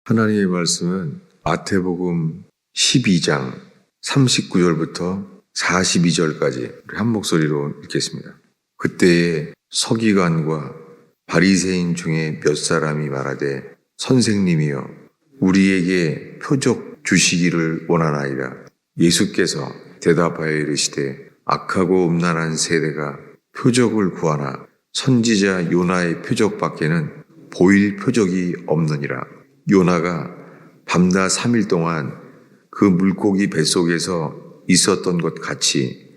하나님의 말씀은 마태복음 12장 39절부터 42절까지 한 목소리로 읽겠습니다. 그때에 서기관과 바리새인 중에 몇 사람이 말하되 선생님이여 우리에게 표적 주시기를 원하나이다. 예수께서 대답하여 이르시되 악하고 음란한 세대가 표적을 구하나 선지자 요나의 표적밖에는 보일 표적이 없느니라. 요나가 밤낮 3일 동안 그 물고기 뱃속에서 있었던 것 같이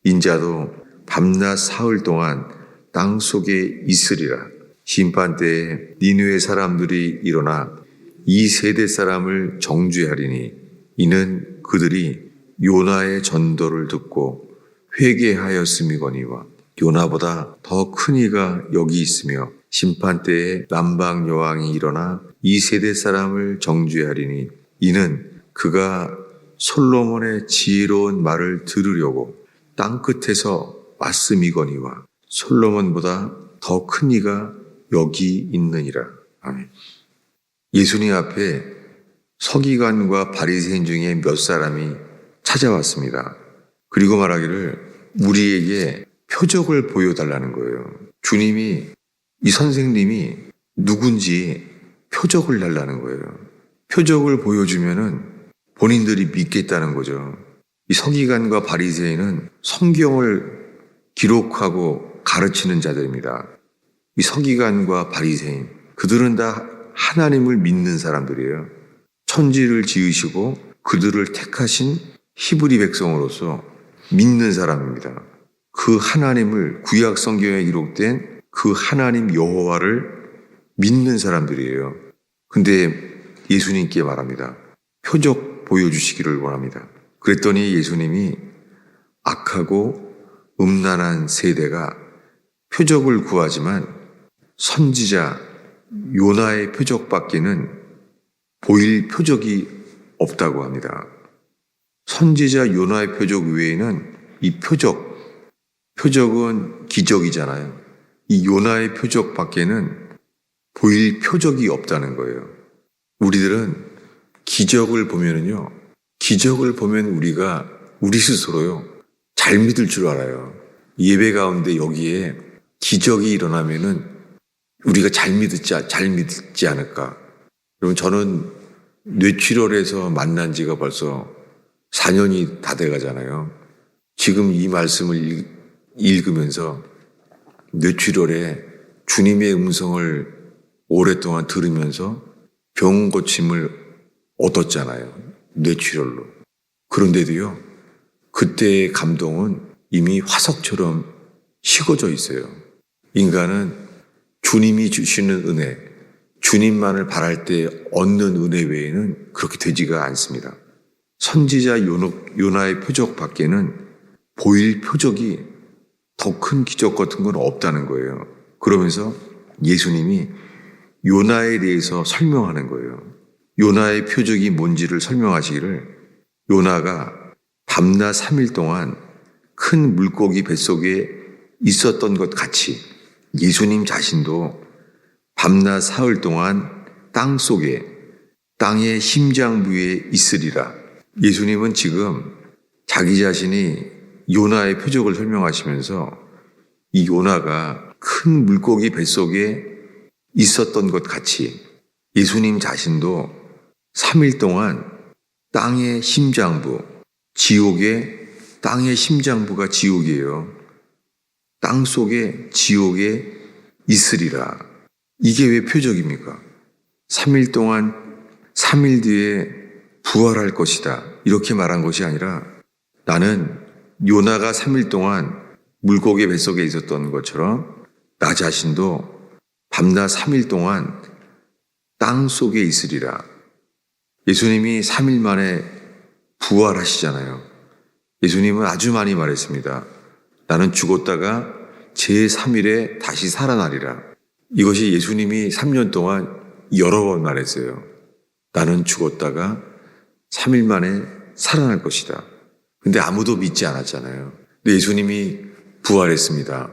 인자도 밤낮 사흘 동안 땅 속에 있으리라. 심판때에 니느웨 사람들이 일어나 이 세대 사람을 정죄하리니 이는 그들이 요나의 전도를 듣고 회개하였음이거니와 요나보다 더 큰 이가 여기 있으며 심판때에 남방 여왕이 일어나 이 세대 사람을 정죄하리니 이는 그가 솔로몬의 지혜로운 말을 들으려고 땅끝에서 왔음이거니와 솔로몬보다 더 큰 이가 여기 있느니라. 아멘. 예수님 앞에 서기관과 바리새인 중에 몇 사람이 찾아왔습니다. 그리고 말하기를 우리에게 표적을 보여달라는 거예요. 주님이 이 선생님이 누군지 표적을 달라는 거예요. 표적을 보여주면은 본인들이 믿겠다는 거죠. 이 서기관과 바리새인은 성경을 기록하고 가르치는 자들입니다. 이 서기관과 바리새인 그들은 다 하나님을 믿는 사람들이에요. 천지를 지으시고 그들을 택하신 히브리 백성으로서 믿는 사람입니다. 그 하나님을 구약 성경에 기록된 그 하나님 여호와를 믿는 사람들이에요. 근데 예수님께 말합니다. 표적 보여주시기를 원합니다. 그랬더니 예수님이 악하고 음란한 세대가 표적을 구하지만 선지자 요나의 표적밖에는 보일 표적이 없다고 합니다. 선지자 요나의 표적 외에는 이 표적은 기적이잖아요. 이 요나의 표적밖에는 보일 표적이 없다는 거예요. 우리들은 기적을 보면 우리가 우리 스스로요 잘 믿을 줄 알아요. 예배 가운데 여기에 기적이 일어나면은 우리가 잘 믿지 않을까. 여러분 저는 뇌출혈에서 만난 지가 벌써 4년이 다 돼가잖아요. 지금 이 말씀을 읽으면서 뇌출혈에 주님의 음성을 오랫동안 들으면서 병 고침을 얻었잖아요. 뇌출혈로. 그런데도요, 그때의 감동은 이미 화석처럼 식어져 있어요. 인간은 주님이 주시는 은혜, 주님만을 바랄 때 얻는 은혜 외에는 그렇게 되지가 않습니다. 선지자 요나의 표적 밖에는 보일 표적이 더 큰 기적 같은 건 없다는 거예요. 그러면서 예수님이 요나에 대해서 설명하는 거예요. 요나의 표적이 뭔지를 설명하시기를 요나가 밤낮 3일 동안 큰 물고기 뱃속에 있었던 것 같이 예수님 자신도 밤낮 사흘 동안 땅 속에 땅의 심장부에 있으리라. 예수님은 지금 자기 자신이 요나의 표적을 설명하시면서 이 요나가 큰 물고기 뱃속에 있었던 것 같이 예수님 자신도 3일 동안 땅의 심장부, 땅의 심장부가 지옥이에요. 땅 속에 지옥에 있으리라. 이게 왜 표적입니까? 3일 동안 3일 뒤에 부활할 것이다. 이렇게 말한 것이 아니라 나는 요나가 3일 동안 물고기 뱃속에 있었던 것처럼 나 자신도 밤낮 3일 동안 땅 속에 있으리라. 예수님이 3일 만에 부활하시잖아요. 예수님은 아주 많이 말했습니다. 나는 죽었다가 제3일에 다시 살아나리라. 이것이 예수님이 3년 동안 여러 번 말했어요. 나는 죽었다가 3일 만에 살아날 것이다. 근데 아무도 믿지 않았잖아요. 근데 예수님이 부활했습니다.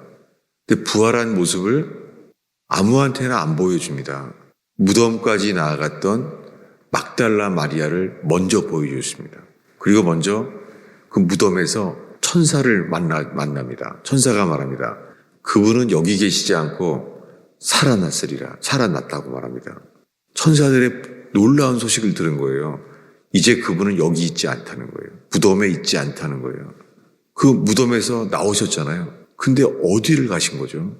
근데 부활한 모습을 아무한테나 안 보여줍니다. 무덤까지 나아갔던 막달라 마리아를 먼저 보여주셨습니다. 그리고 먼저 그 무덤에서 천사를 만납니다. 천사가 말합니다. 그분은 여기 계시지 않고 살아났으리라. 살아났다고 말합니다. 천사들의 놀라운 소식을 들은 거예요. 이제 그분은 여기 있지 않다는 거예요. 무덤에 있지 않다는 거예요. 그 무덤에서 나오셨잖아요. 근데 어디를 가신 거죠?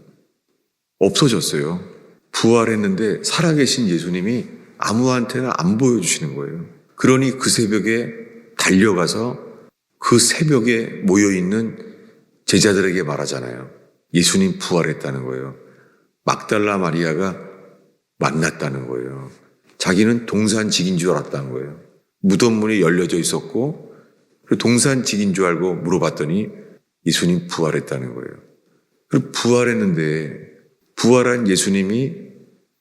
없어졌어요. 부활했는데 살아계신 예수님이 아무한테나 안 보여주시는 거예요. 그러니 그 새벽에 달려가서 그 새벽에 모여있는 제자들에게 말하잖아요. 예수님 부활했다는 거예요. 막달라 마리아가 만났다는 거예요. 자기는 동산직인 줄 알았다는 거예요. 무덤 문이 열려져 있었고 동산직인 줄 알고 물어봤더니 예수님 부활했다는 거예요. 그리고 부활했는데 부활한 예수님이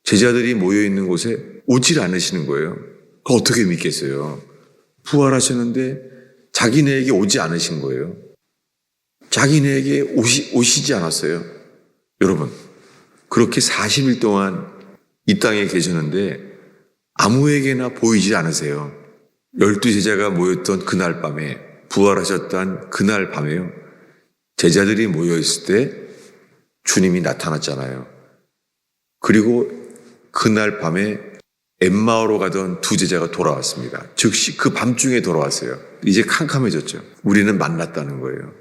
제자들이 모여있는 곳에 오질 않으시는 거예요. 그걸 어떻게 믿겠어요? 부활하셨는데 자기네에게 오지 않으신 거예요. 자기네에게 오시지 않았어요. 여러분, 그렇게 40일 동안 이 땅에 계셨는데 아무에게나 보이지 않으세요. 12제자가 모였던 그날 밤에, 부활하셨던 그날 밤에요. 제자들이 모여있을 때 주님이 나타났잖아요. 그리고 그날 밤에 엠마오로 가던 두 제자가 돌아왔습니다. 즉시 그 밤중에 돌아왔어요. 이제 캄캄해졌죠. 우리는 만났다는 거예요.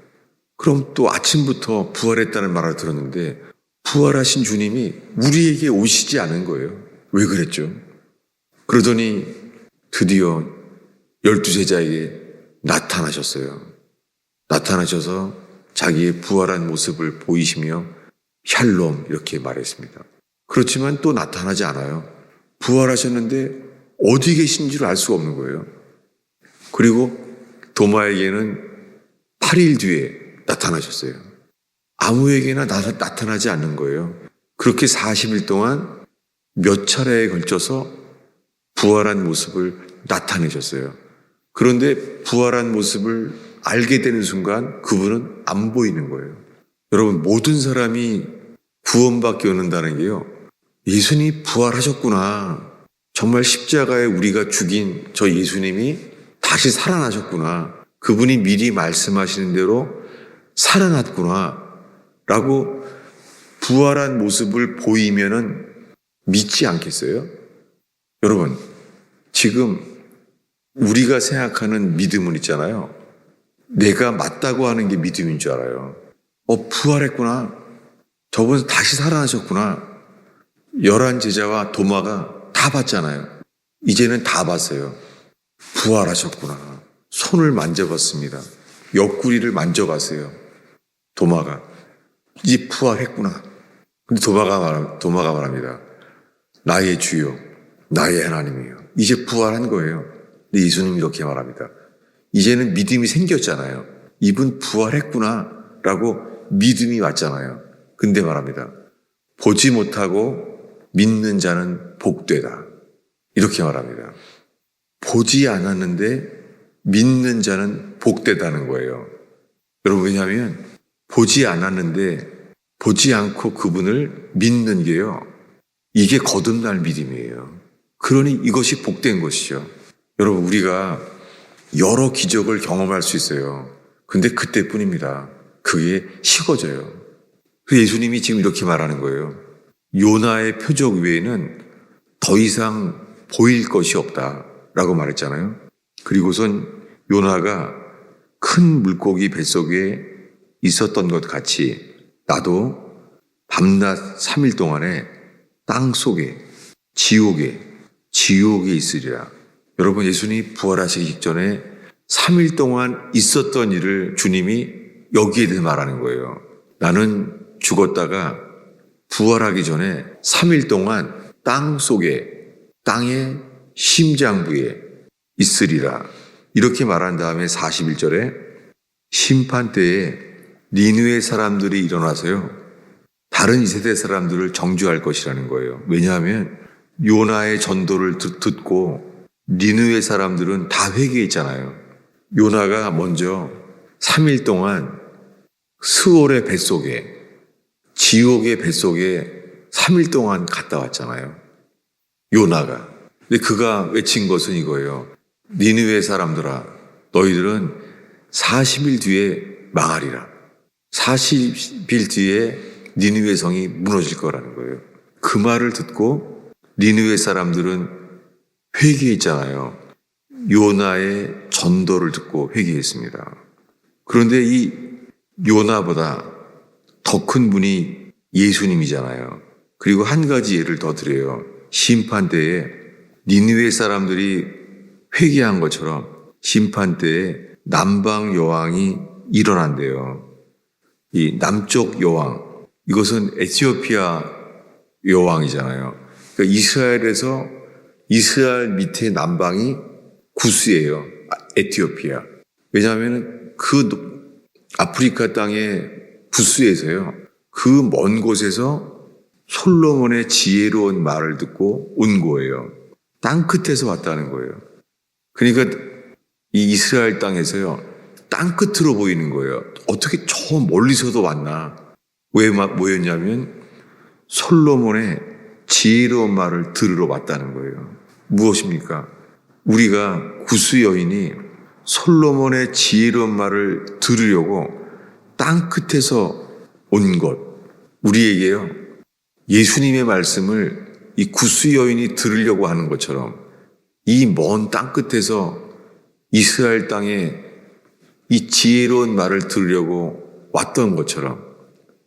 그럼 또 아침부터 부활했다는 말을 들었는데 부활하신 주님이 우리에게 오시지 않은 거예요. 왜 그랬죠? 그러더니 드디어 12제자에게 나타나셨어요. 나타나셔서 자기의 부활한 모습을 보이시며 샬롬 이렇게 말했습니다. 그렇지만 또 나타나지 않아요. 부활하셨는데 어디 계신지를 알 수가 없는 거예요. 그리고 도마에게는 8일 뒤에 나타나셨어요. 아무에게나 나타나지 않는 거예요. 그렇게 40일 동안 몇 차례에 걸쳐서 부활한 모습을 나타내셨어요. 그런데 부활한 모습을 알게 되는 순간 그분은 안 보이는 거예요. 여러분, 모든 사람이 구원받게 얻는다는 게요. 예수님이 부활하셨구나. 정말 십자가에 우리가 죽인 저 예수님이 다시 살아나셨구나. 그분이 미리 말씀하시는 대로 살아났구나. 라고 부활한 모습을 보이면은 믿지 않겠어요? 여러분, 지금 우리가 생각하는 믿음은 있잖아요. 내가 맞다고 하는 게 믿음인 줄 알아요. 부활했구나. 저분 다시 살아나셨구나. 11제자와 도마가 다 봤잖아요. 이제는 다 봤어요. 부활하셨구나. 손을 만져봤습니다. 옆구리를 만져봤어요. 도마가. 이제 부활했구나. 근데 도마가 말합니다. 나의 주요, 나의 하나님이요. 이제 부활한 거예요. 근데 예수님이 이렇게 말합니다. 이제는 믿음이 생겼잖아요. 이분 부활했구나 라고 믿음이 왔잖아요. 근데 말합니다. 보지 못하고 믿는 자는 복되다. 이렇게 말합니다. 보지 않았는데 믿는 자는 복되다는 거예요. 여러분, 왜냐하면 보지 않았는데 보지 않고 그분을 믿는 게요. 이게 거듭날 믿음이에요. 그러니 이것이 복된 것이죠. 여러분, 우리가 여러 기적을 경험할 수 있어요. 근데 그때뿐입니다. 그게 식어져요. 그래서 예수님이 지금 이렇게 말하는 거예요. 요나의 표적 외에는 더 이상 보일 것이 없다라고 말했잖아요. 그리고선 요나가 큰 물고기 뱃속에 있었던 것 같이 나도 밤낮 3일 동안에 땅 속에 지옥에 있으리라. 여러분, 예수님이 부활하시기 직전에 3일 동안 있었던 일을 주님이 여기에 대해 말하는 거예요. 나는 죽었다가 부활하기 전에 3일 동안 땅 속에, 땅의 심장부에 있으리라. 이렇게 말한 다음에 41절에 심판 때에 니느웨 사람들이 일어나서요. 다른 2세대 사람들을 정죄할 것이라는 거예요. 왜냐하면 요나의 전도를 듣고 니느웨 사람들은 다 회개했잖아요. 요나가 먼저 3일 동안 스올의 뱃속에, 지옥의 뱃속에 3일 동안 갔다 왔잖아요. 요나가. 근데 그가 외친 것은 이거예요. 니느웨 사람들아, 너희들은 40일 뒤에 망하리라. 40일 뒤에 니느웨 성이 무너질 거라는 거예요. 그 말을 듣고 니느웨 사람들은 회개했잖아요. 요나의 전도를 듣고 회개했습니다. 그런데 이 요나보다 더 큰 분이 예수님이잖아요. 그리고 한 가지 예를 더 드려요. 심판 때에 니느웨 사람들이 회개한 것처럼 심판 때에 남방 여왕이 일어난대요. 이 남쪽 여왕, 이것은 에티오피아 여왕이잖아요. 그러니까 이스라엘 밑에 남방이 구스예요. 에티오피아. 왜냐하면 그 아프리카 땅의 구스에서요. 그 먼 곳에서 솔로몬의 지혜로운 말을 듣고 온 거예요. 땅 끝에서 왔다는 거예요. 그러니까 이 이스라엘 땅에서요. 땅 끝으로 보이는 거예요. 어떻게 저 멀리서도 왔나. 왜 뭐였냐면 솔로몬의 지혜로운 말을 들으러 왔다는 거예요. 무엇입니까? 우리가 구스 여인이 솔로몬의 지혜로운 말을 들으려고 땅 끝에서 온 것. 우리에게요. 예수님의 말씀을 이 구스 여인이 들으려고 하는 것처럼 이 먼 땅 끝에서 이스라엘 땅에 이 지혜로운 말을 들으려고 왔던 것처럼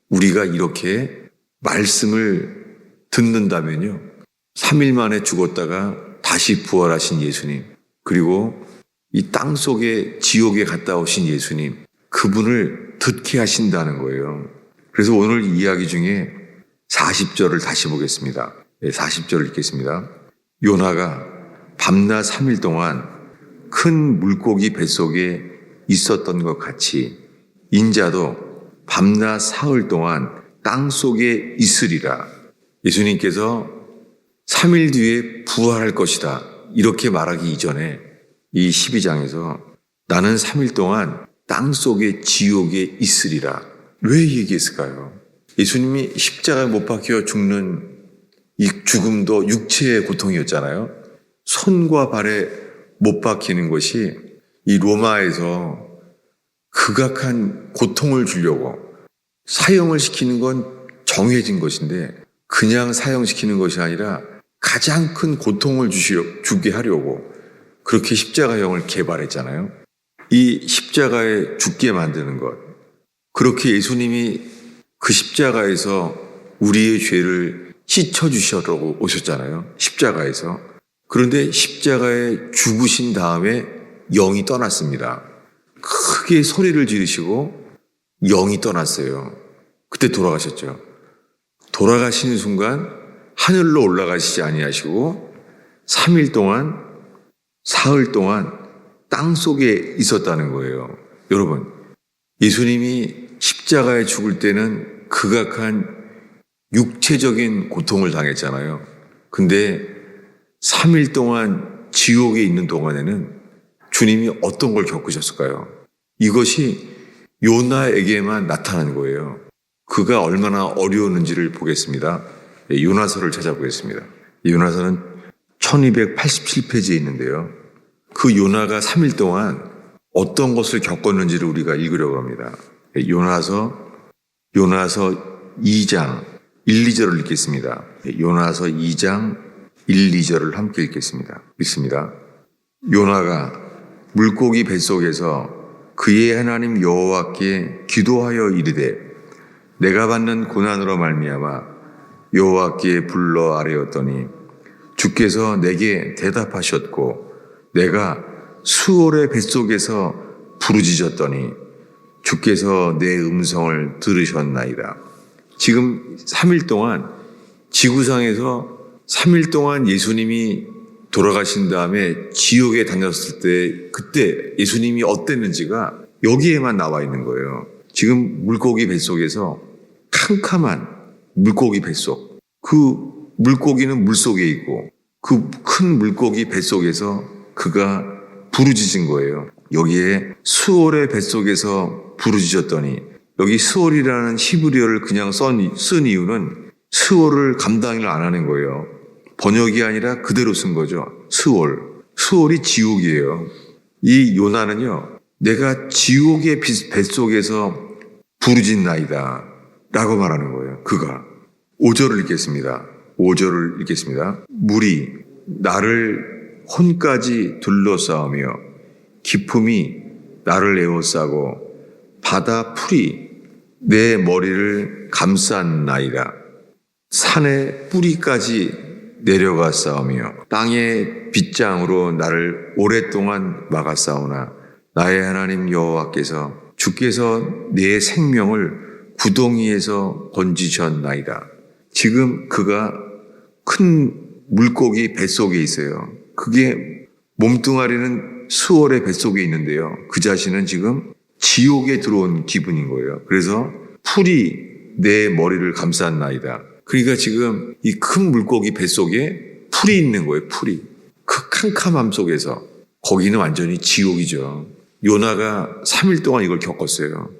우리가 이렇게 말씀을 듣는다면요. 3일 만에 죽었다가 다시 부활하신 예수님, 그리고 이 땅 속에 지옥에 갔다 오신 예수님, 그분을 듣게 하신다는 거예요. 그래서 오늘 이야기 중에 40절을 다시 보겠습니다. 40절을 읽겠습니다. 요나가 밤낮 3일 동안 큰 물고기 뱃속에 있었던 것 같이 인자도 밤낮 사흘 동안 땅 속에 있으리라. 예수님께서 3일 뒤에 부활할 것이다. 이렇게 말하기 이전에 이 12장에서 나는 3일 동안 땅 속에 지옥에 있으리라. 왜 얘기했을까요? 예수님이 십자가에 못 박혀 죽는 이 죽음도 육체의 고통이었잖아요. 손과 발에 못 박히는 것이 이 로마에서 극악한 고통을 주려고 사형을 시키는 건 정해진 것인데 그냥 사형시키는 것이 아니라 가장 큰 고통을 주게 하려고 그렇게 십자가형을 개발했잖아요. 이 십자가에 죽게 만드는 것. 그렇게 예수님이 그 십자가에서 우리의 죄를 씻어주시려고 오셨잖아요. 십자가에서. 그런데 십자가에 죽으신 다음에 영이 떠났습니다. 크게 소리를 지르시고 영이 떠났어요. 그때 돌아가셨죠. 돌아가시는 순간 하늘로 올라가시지 아니하시고 3일 동안 사흘 동안 땅 속에 있었다는 거예요. 여러분, 예수님이 십자가에 죽을 때는 극악한 육체적인 고통을 당했잖아요. 근데 3일 동안 지옥에 있는 동안에는 주님이 어떤 걸 겪으셨을까요? 이것이 요나에게만 나타난 거예요. 그가 얼마나 어려웠는지를 보겠습니다. 요나서를 찾아보겠습니다. 요나서는 1287페이지에 있는데요. 그 요나가 3일 동안 어떤 것을 겪었는지를 우리가 읽으려고 합니다. 요나서 2장 1, 2절을 읽겠습니다. 요나서 2장 1, 2절을 함께 읽겠습니다. 읽습니다. 요나가 물고기 뱃속에서 그의 하나님 여호와께 기도하여 이르되 내가 받는 고난으로 말미암아 여호와께 불러 아뢰었더니 주께서 내게 대답하셨고 내가 수월의 뱃속에서 부르짖었더니 주께서 내 음성을 들으셨나이다. 지금 3일 동안 지구상에서 3일 동안 예수님이 돌아가신 다음에 지옥에 다녔을 때 그때 예수님이 어땠는지가 여기에만 나와 있는 거예요. 지금 물고기 뱃속에서 캄캄한 물고기 뱃속, 그 물고기는 물속에 있고 그 큰 물고기 뱃속에서 그가 부르짖은 거예요. 여기에 수월의 뱃속에서 부르짖었더니 여기 수월이라는 히브리어를 그냥 쓴 이유는 수월을 감당을 안 하는 거예요. 번역이 아니라 그대로 쓴 거죠. 스올. 스올이 지옥이에요. 이 요나는요, 내가 지옥의 뱃속에서 부르짖나이다 라고 말하는 거예요. 그가. 5절을 읽겠습니다. 5절을 읽겠습니다. 물이 나를 혼까지 둘러싸으며 기품이 나를 에워싸고 바다 풀이 내 머리를 감싼나이다. 산의 뿌리까지 내려가 싸우며 땅의 빗장으로 나를 오랫동안 막아싸우나 나의 하나님 여호와께서 주께서 내 생명을 구덩이에서 건지셨나이다. 지금 그가 큰 물고기 뱃속에 있어요. 그게 몸뚱아리는 수월의 뱃속에 있는데요. 그 자신은 지금 지옥에 들어온 기분인 거예요. 그래서 풀이 내 머리를 감쌌나이다. 그러니까 지금 이 큰 물고기 뱃속에 풀이 있는 거예요. 풀이. 그 캄캄함 속에서. 거기는 완전히 지옥이죠. 요나가 3일 동안 이걸 겪었어요.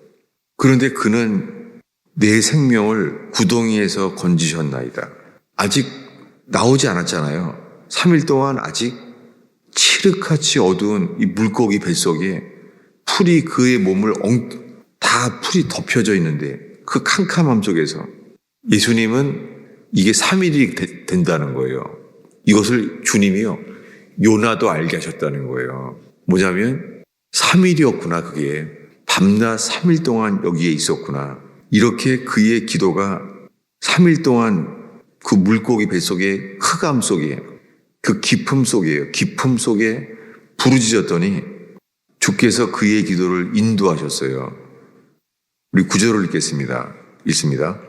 그런데 그는 내 생명을 구덩이에서 건지셨나이다. 아직 나오지 않았잖아요. 3일 동안 아직 칠흑같이 어두운 이 물고기 뱃속에 풀이 그의 몸을 다 풀이 덮여져 있는데 그 캄캄함 속에서 예수님은 이게 3일이 된다는 거예요. 이것을 주님이요, 요나도 알게 하셨다는 거예요. 뭐냐면 3일이었구나. 그게 밤낮 3일 동안 여기에 있었구나. 이렇게 그의 기도가 3일 동안 그 물고기 뱃속의 흑암 속에, 그 깊음 속이에요. 깊음 속에 부르짖었더니 주께서 그의 기도를 인도하셨어요. 우리 9절을 읽겠습니다. 읽습니다.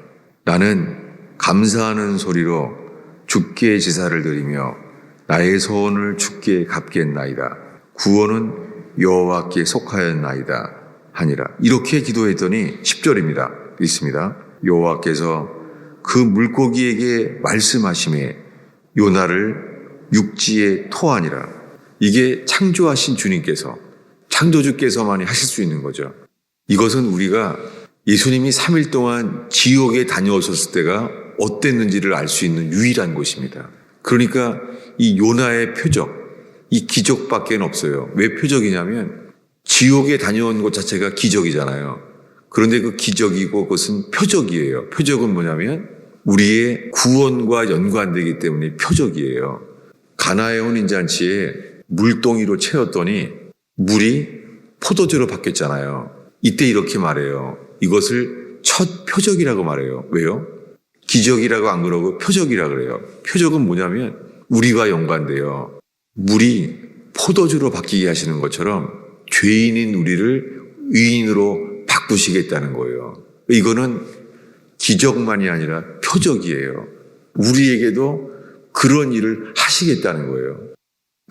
나는 감사하는 소리로 주께 제사를 드리며 나의 소원을 주께 갚겠나이다. 구원은 여호와께 속하였나이다 하니라. 이렇게 기도했더니 10절입니다. 읽습니다. 여호와께서 그 물고기에게 말씀하시매 요나를 육지에 토하니라. 이게 창조하신 주님께서, 창조주께서만이 하실 수 있는 거죠. 이것은 우리가 예수님이 3일 동안 지옥에 다녀오셨을 때가 어땠는지를 알 수 있는 유일한 곳입니다. 그러니까 이 요나의 표적, 이 기적밖에 없어요. 왜 표적이냐면 지옥에 다녀온 것 자체가 기적이잖아요. 그런데 그 기적이고 그것은 표적이에요. 표적은 뭐냐면 우리의 구원과 연관되기 때문에 표적이에요. 가나의 혼인잔치에 물동이로 채웠더니 물이 포도주로 바뀌었잖아요. 이때 이렇게 말해요. 이것을 첫 표적이라고 말해요. 왜요? 기적이라고 안 그러고 표적이라고 그래요. 표적은 뭐냐면 우리와 연관돼요. 물이 포도주로 바뀌게 하시는 것처럼 죄인인 우리를 의인으로 바꾸시겠다는 거예요. 이거는 기적만이 아니라 표적이에요. 우리에게도 그런 일을 하시겠다는 거예요.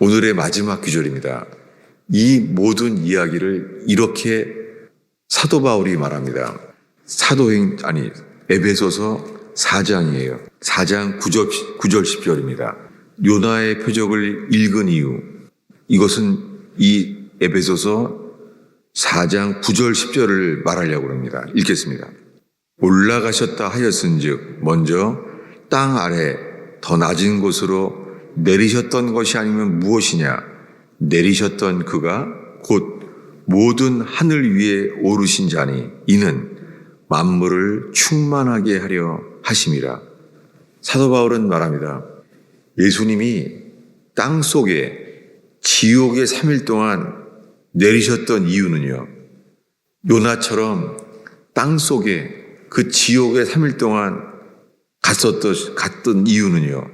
오늘의 마지막 구절입니다. 이 모든 이야기를 이렇게 사도 바울이 말합니다. 에베소서 4장이에요. 4장 9절 10절입니다. 요나의 표적을 읽은 이유, 이것은 이 에베소서 4장 9절 10절을 말하려고 합니다. 읽겠습니다. 올라가셨다 하였은즉 먼저 땅 아래 더 낮은 곳으로 내리셨던 것이 아니면 무엇이냐? 내리셨던 그가 곧 모든 하늘 위에 오르신 자니 이는 만물을 충만하게 하려 하심이라. 사도 바울은 말합니다. 예수님이 땅 속에 지옥에 3일 동안 내리셨던 이유는요, 요나처럼 땅 속에 그 지옥에 3일 동안 갔던 이유는요,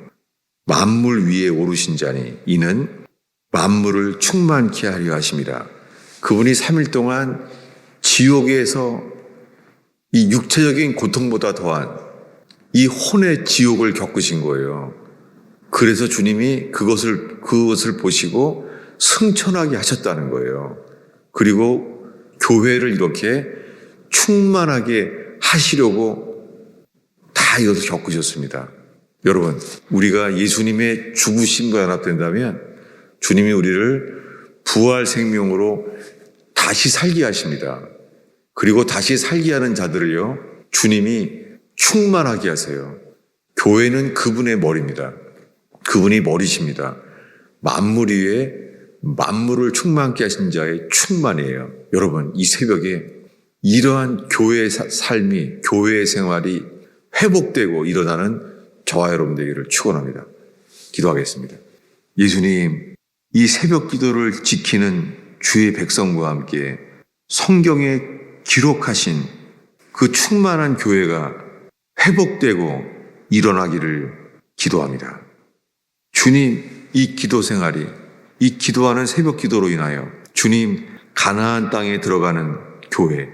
만물 위에 오르신 자니 이는 만물을 충만케 하려 하심이라. 그분이 3일 동안 지옥에서 이 육체적인 고통보다 더한 이 혼의 지옥을 겪으신 거예요. 그래서 주님이 그것을 보시고 승천하게 하셨다는 거예요. 그리고 교회를 이렇게 충만하게 하시려고 다 이것을 겪으셨습니다. 여러분, 우리가 예수님의 죽으심과 연합된다면 주님이 우리를 부활 생명으로 다시 살게 하십니다. 그리고 다시 살게 하는 자들을요, 주님이 충만하게 하세요. 교회는 그분의 머리입니다. 그분이 머리십니다. 만물 위에 만물을 충만케 하신 자의 충만이에요. 여러분, 이 새벽에 이러한 교회의 삶이, 교회의 생활이 회복되고 일어나는 저와 여러분 되기를 축원합니다. 기도하겠습니다. 예수님, 이 새벽 기도를 지키는 주의 백성과 함께 성경에 기록하신 그 충만한 교회가 회복되고 일어나기를 기도합니다. 주님, 이 기도 생활이, 이 기도하는 새벽 기도로 인하여 주님, 가나안 땅에 들어가는 교회,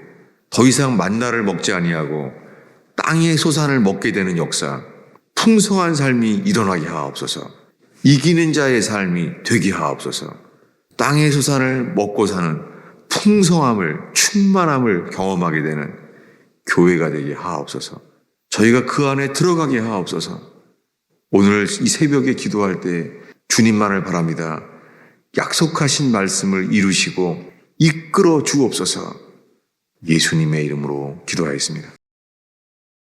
더 이상 만나를 먹지 아니하고 땅의 소산을 먹게 되는 역사, 풍성한 삶이 일어나게 하옵소서. 이기는 자의 삶이 되게 하옵소서. 땅의 소산을 먹고 사는 풍성함을, 충만함을 경험하게 되는 교회가 되게 하옵소서. 저희가 그 안에 들어가게 하옵소서. 오늘 이 새벽에 기도할 때 주님만을 바랍니다. 약속하신 말씀을 이루시고 이끌어 주옵소서. 예수님의 이름으로 기도하였습니다.